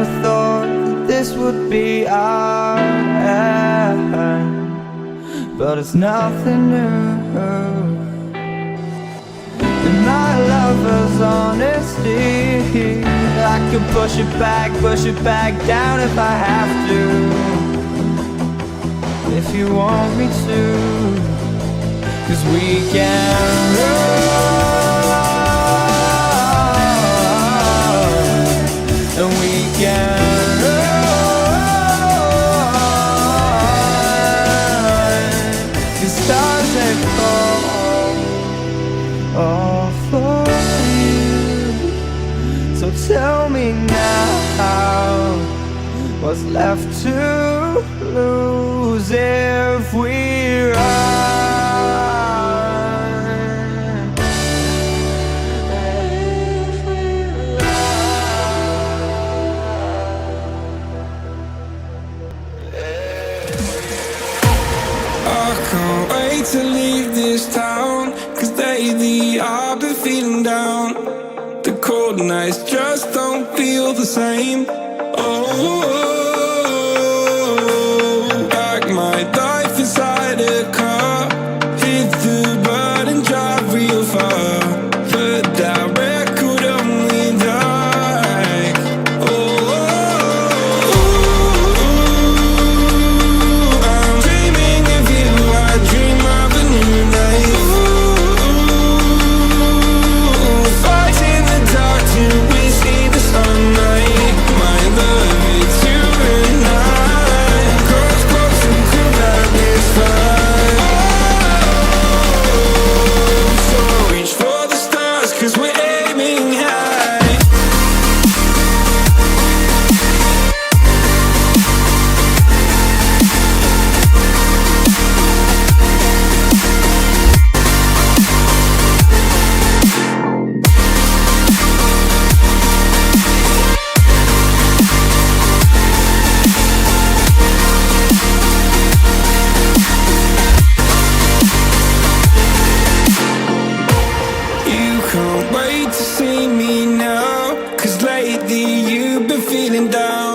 never thought that this would be our end, but it's nothing new. And my lover's honesty, I could push it back down if I have to, if you want me to. 'Cause we can run, and we can run. The stars they fall all for you. So tell me now, what's left to lose if we run? I can't wait to leave this town, 'cause lately I've been feeling down. The cold nights just don't feel the same. Oh, like my life inside a car, hit the button, drive real far, put that record on me like, oh, I'm dreaming of you, I dream of a new life. Fight in the dark till we see the sunlight. My love, it's you and I. Cross close until that is fine. So reach for the stars, 'cause we're aiming high. You can't wait to see me now, 'cause lately you've been feeling down.